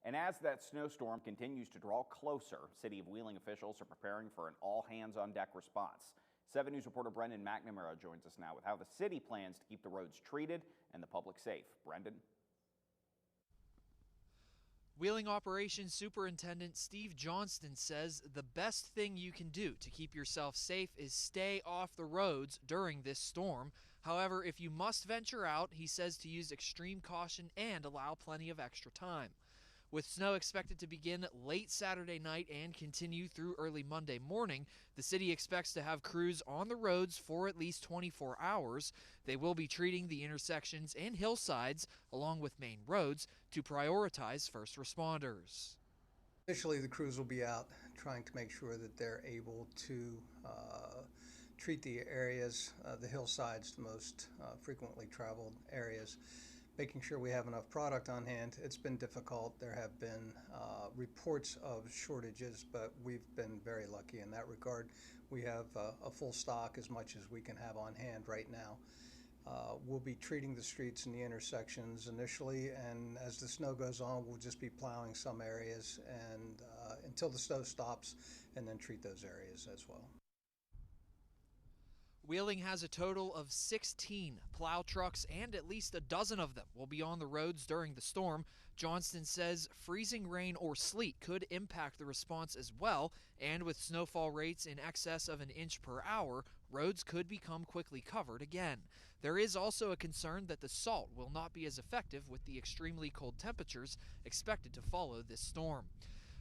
And as that snowstorm continues to draw closer, City of Wheeling officials are preparing for an all-hands-on-deck response. 7 News reporter Brendan McNamara joins us now with how the city plans to keep the roads treated and the public safe. Brendan? Wheeling Operations Superintendent Steve Johnston says the best thing you can do to keep yourself safe is stay off the roads during this storm. However, if you must venture out, he says to use extreme caution and allow plenty of extra time. With snow expected to begin late Saturday night and continue through early Monday morning, the city expects to have crews on the roads for at least 24 hours. They will be treating the intersections and hillsides along with main roads to prioritize first responders. Initially, the crews will be out trying to make sure that they're able to treat the areas, the hillsides, the most frequently traveled areas, making sure we have enough product on hand. It's been difficult. There have been reports of shortages, but we've been very lucky in that regard. We have a full stock, as much as we can have on hand right now. We'll be treating the streets and the intersections initially, and as the snow goes on, we'll just be plowing some areas and until the snow stops, and then treat those areas as well. Wheeling has a total of 16 plow trucks, and at least a dozen of them will be on the roads during the storm. Johnston says freezing rain or sleet could impact the response as well, and with snowfall rates in excess of an inch per hour, roads could become quickly covered again. There is also a concern that the salt will not be as effective with the extremely cold temperatures expected to follow this storm.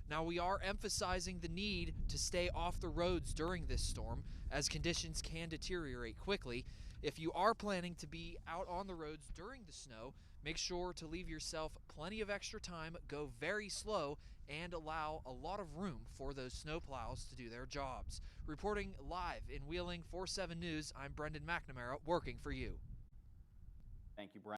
Now, we are emphasizing the need to stay off the roads during this storm, as conditions can deteriorate quickly. If you are planning to be out on the roads during the snow, make sure to leave yourself plenty of extra time, go very slow, and allow a lot of room for those snow plows to do their jobs. Reporting live in Wheeling for 7 News, I'm Brendan McNamara, working for you. Thank you, Brendan.